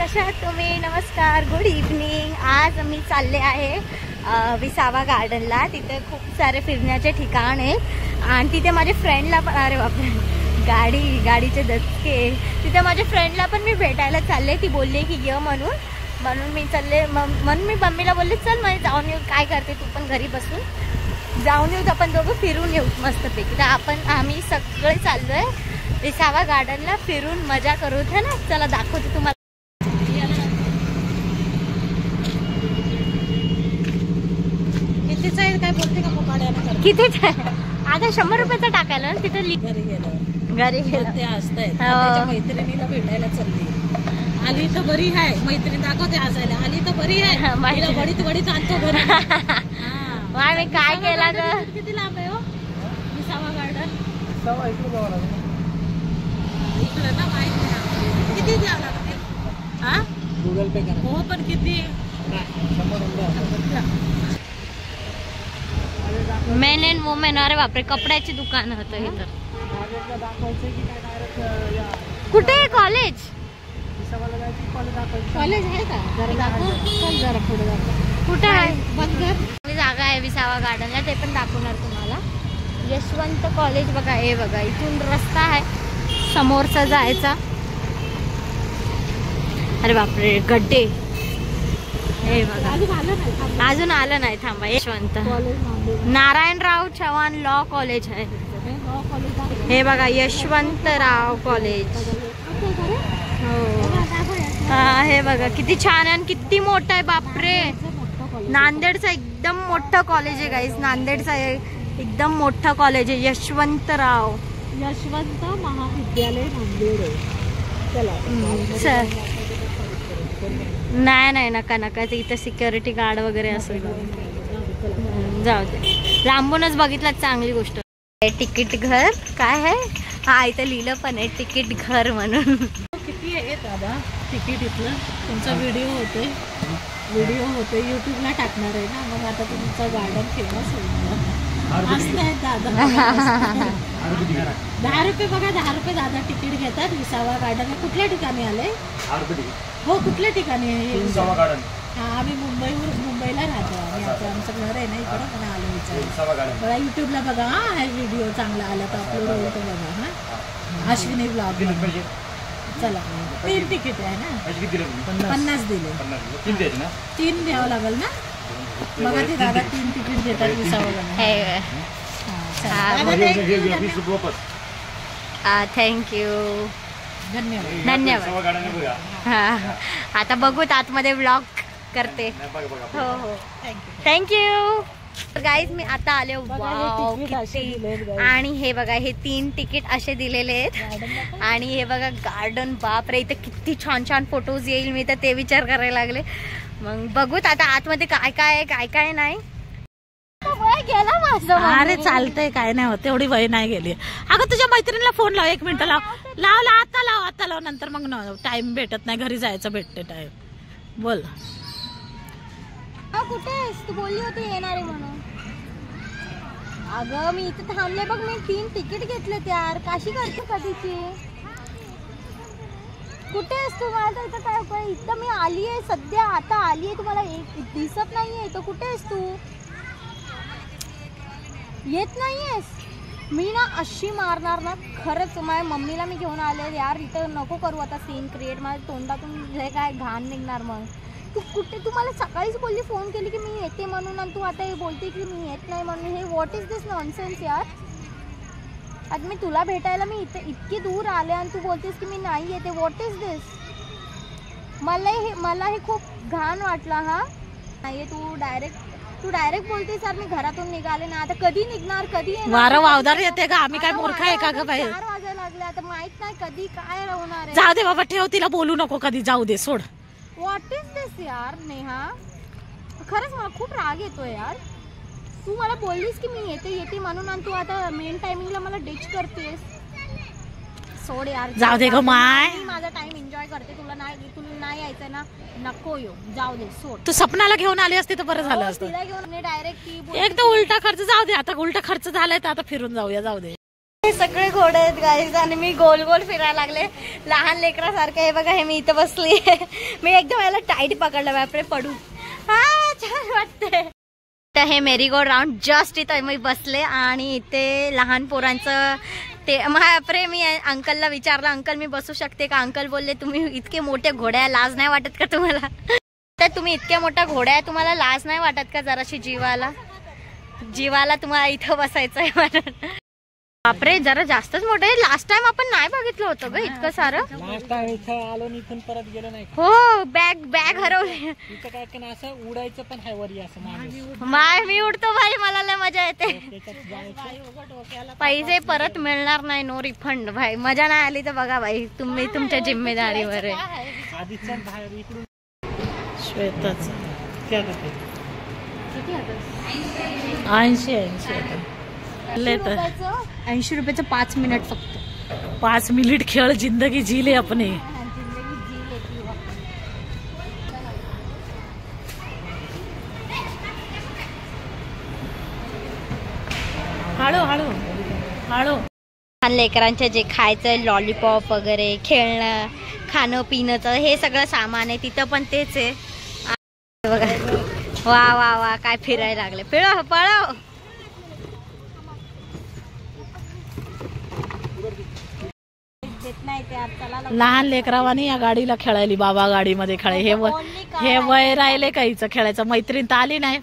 कशा आहात तुम्ही? नमस्कार, गुड इव्हनिंग. आज मी चालले आहे विसावा गार्डनला. तिथे खूप सारे फिरण्याचे ठिकाण आहे आणि तिथे माझ्या फ्रेंडला पण, अरे बापरे गाडीचे धक्के. तिथे माझ्या फ्रेंडला पण मी भेटायला चालले. ती बोलली की ये म्हणून मी चालले. म्हणून मी मम्मीला बोलले चल मला जाऊन येऊ, काय करते तू पण घरी बसून जाऊन येऊ, आपण दोघं फिरून येऊ मस्तपैकी. तर आम्ही सगळे चाललोय विसावा गार्डनला फिरून मजा करू है ना. चला दाखवते तुम्हाला. कितीचा आहे काय बोलते का पपाड्याला? कितीच आहे आता? 100 रुपयाचा टाकायला ना तिथे. घरी गेलं ते असतंय. त्याच्या मैत्रिणीला भेटायला चालली. आली तर बरी आहे, मैत्रीण दाखवते हसायला. आली तर बरी आहे, वडीत आणतो घरी. मी काय केला ग? किती लांब आहे हो विसावा गार्डन? इकडे ना माहित नाही. किती द्यावं लागते? हा गुगल पे करा. हो पण किती? Men and women. अरे बापरे, कपड्याची दुकान होतं इथं. कुठे आहे कॉलेज? कॉलेज आहे का? जरा पुढे जातो. कुठे आहे? जागा आहे विसावा गार्डनला, ते पण दाखवणार तुम्हाला. यशवंत कॉलेज बघा, हे बघा इथून रस्ता आहे समोरचा जायचा. अरे बापरे, गड्डे. हे बघा अजून आलं नाही, थांबा. यशवंत नारायणराव चव्हाण लॉ कॉलेज आहे. हे बघा यशवंतराव कॉलेज. हो हा, हे बघा किती छान आहे आणि किती मोठं आहे. बापरे, नांदेडचा एकदम मोठं कॉलेज आहे गाईस. नांदेडचा एकदम मोठं कॉलेज आहे यशवंत महाविद्यालय नांदेड. सर नाही नका इथं सिक्युरिटी गार्ड वगैरे असेल. जाऊ दे, लांबूनच बघितलं चांगली गोष्ट. तिकीट घर काय आहे? हा इथं लिहिलं पण आहे तिकीट घर म्हणून. किती आहे दादा तिकीट इथलं? तुमचा व्हिडिओ होते युट्यूबला टाकणार आहे ना, मग आता तुमचं गार्डन फेमस होईल. असते दादा 10 रुपये बघा. 10 रुपये दादा तिकीट घेतात विसावा गार्डन. कुठल्या ठिकाणी आले हो? कुठल्या ठिकाणी आहे विसावा गार्डन? हा, आम्ही मुंबईला राहतो. आमचं घर आहे ना इकडं, पण आलो विचार बघा युट्यूबला बघा. हा व्हिडिओ चांगला आला तर अपलोड होईल तो बघा. हा अश्विनी ब्लॉग. चला 3 तिकीट आहे ना? 50 दिले. 3 द्यावं लागेल ना. बघा ते दादा 3 तिकीट देतात विसावा गार्डन. थँक्यू, धन्यवाद. हा आता बघूत आतमध्ये व्लॉग करते. हो थँक्यू गाईज. मी आता आले. वाव किती. आणि हे बघा हे 3 तिकीट असे दिलेले आहेत. आणि हे बघा गार्डन. बापरे, इथं किती छान छान फोटोज येईल. मी तर ते विचार करायला लागले. मग बघूत आता आतमध्ये काय नाही. वय गेला माझं. अरे चालतंय, काय नाही होत, तेवढी वय नाही गेली. अगं तुझ्या मैत्रिणीला फोन लाव. 1 मिनिट लाव. आता लाव. नंतर मग टाइम भेटत नाही, घरी जायचं भेटते टाइम. बोल. कुठे आहेस? तू बोलली होती येणार आहे म्हणून. अगं मी इथे थांबले बघ. मी 3 तिकीट घेतले यार. काशी करते कधीची. कुठे आहेस तू? मला तर इथं काय इथं मी आली आहे सध्या. आता आली आहे, तुम्हाला दिसत नाहीये इथं. कुठे आहेस तू? येत नाहीयेस? मी ना अशी मारणार ना खरंच. माझ्या मम्मीला मी घेऊन आले यार. इथं नको करू आता सीन क्रिएट. माझ्या तोंडातून हे काय घाण निघणार. मग तू कुठे? तू मला सकाळीच बोलली, फोन केली की मी येते म्हणून, आणि तू आता हे बोलते की मी येत नाही म्हणून. हे व्हॉट इज दिस नॉनसेन्स यार. आज मी तुला भेटायला मी इतकी दूर आले आणि तू बोलतेस की मी नाही येते. व्हॉट इज दिस? मला हे खूप घाण वाटलं. हा नाही, तू डायरेक्ट बोलतेस यार. मी घरातून निघाले ना, आता कधी निघणार, कधी वारं वावदार येते का? आम्ही काय मूर्ख आहे का ग बाई? 4 वाजायला लागले आता. माहित नाही कधी काय होणार आहे. जाऊ दे बाबा, ठेव. तिला बोलू नको कधी. जाऊ दे, सोड. व्हॉट इज दिस यार नेहा. खरंच मला खूप राग येतोय यार. तू मला बोललीस की मी येते म्हणून, आणि तू आता मेन टायमिंगला मला डिच करतेस. सोड यार. जाऊ दे ग माय. मी माझा टाइम एन्जॉय करते. तुला नाही यायचं ना, नको येऊ. जाऊ दे, सोड. तू सपनाला घेऊन आली असती तर बरं झालं असतं. तिला घेऊन डायरेक्ट एक तर उलटा खर्च. जाऊ दे, आता उलटा खर्च झालाय तर आता फिरून जाऊया. जाऊ दे. हे सगळे घोडे आहेत गाईज आणि मी गोल गोल फिरायला लागले लहान लेकरासारखे. हे बघा, हे मी इथं बसली. मी एकदम याला टाईट पकडलं, बापरे पडू. हा छान वाटते. तर हे मेरीगोल्ड राऊंड जस्ट इथं मी बसले आणि इथे लहान पोरांचं ते बापरे. मी अंकलला विचारलं, अंकल मी बसू शकते का? अंकल बोलले तुम्ही इतके मोठे घोडे आहे, लाज नाही वाटत का तुम्हाला? तर तुम्ही इतक्या मोठ्या घोड्या आहे, तुम्हाला लाज नाही वाटत का जराशी जीवाला तुम्हाला इथं बसायचं आहे म्हणून? बापरे, जरा जास्तच मोठं आहे. लास्ट टाइम आपण नाही बघितलं होतं ग इतकं सारं. लास्ट टाइम इथं आलो आणि इथून परत गेलो नाही. हो, बॅग हरवली. इथं काय काय असं उडायचं पण आहे वरी असं मी उडतो भाई, मला लय मजा येते. पैसे परत मिळणार नाही, नो रिफंड. भाई मजा नाही आली तर बघा भाई, तुम्ही तुमच्या जिम्मेदारीवर आहे. आधीच बाहेर इकडून श्वेताचं क्या करते 80 रुपयाचं 5 मिनिट फक्त. 5 मिनिट खेळ जिंदगी जी ले अपने. हळू हळू हळू. लहान लेकरांचे जे खायचं लॉलीपॉप वगैरे, खेळणं, खाणं पिणंचं हे सगळं सामान आहे तिथं पण तेच आहे बघा. वा वा वा, काय फिरायला लागले. पळव. लहान लेकरावानी या गाडीला खेळायली, बाबा गाडीमध्ये खेळाय. हे वय राहिले का हिचं खेळायचं? मैत्रीण तर आली नाही,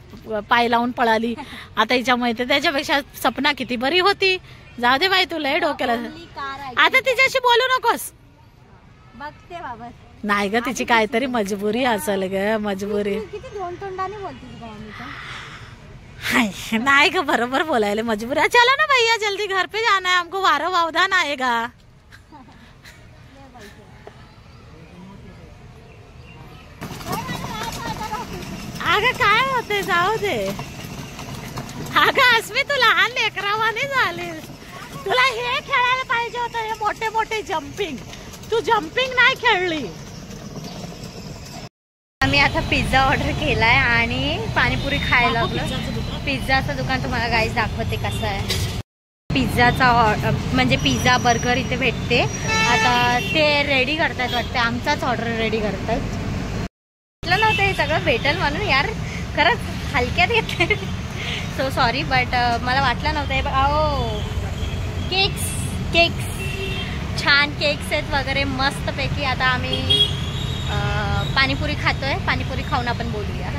पाय लावून पळाली. आता हिच्या मैत्रीण त्याच्यापेक्षा सपना किती बरी होती. जाऊ दे बाई, तुला डोक्याला. आता तिच्याशी बोलू नकोस. बघते बाबा. नाही ग, तिची काहीतरी मजबुरी असेल ग, मजबुरी. किती दोन तोंडाने बोलते नाही ग, बरोबर बोलायला मजबूरी. चलो ना भैया, जल्दी घर पे जाना है हमको, वारा वावधान आएगा. अगं काय होते, जाऊ दे. अगं अस्मी, तू लहान लेकरावाने झालीस. तुला हे खेळायला पाहिजे होतं, हे मोठे मोठे जम्पिंग. तू जम्पिंग नाही खेळली. आम्ही आता पिझ्झा ऑर्डर केलाय आणि पाणीपुरी खायला लागलो. पिझ्झाचं दुकान तुम्हाला गाईज दाखवते कसं आहे. पिझ्झाचा म्हणजे पिझ्झा बर्गर इथे भेटते. आता ते रेडी करतात वाटते, आमचाच ऑर्डर रेडी करतात. म्हटलं नव्हतं हे सगळं भेटेल म्हणून यार, खरंच हलक्यात घेतले. सो सॉरी, बट मला वाटलं नव्हतं. हे बघा, ओ केक्स छान केक्स आहेत वगैरे मस्तपैकी. आता आम्ही पाणीपुरी खातोय. पाणीपुरी खाऊन आपण बोलूया.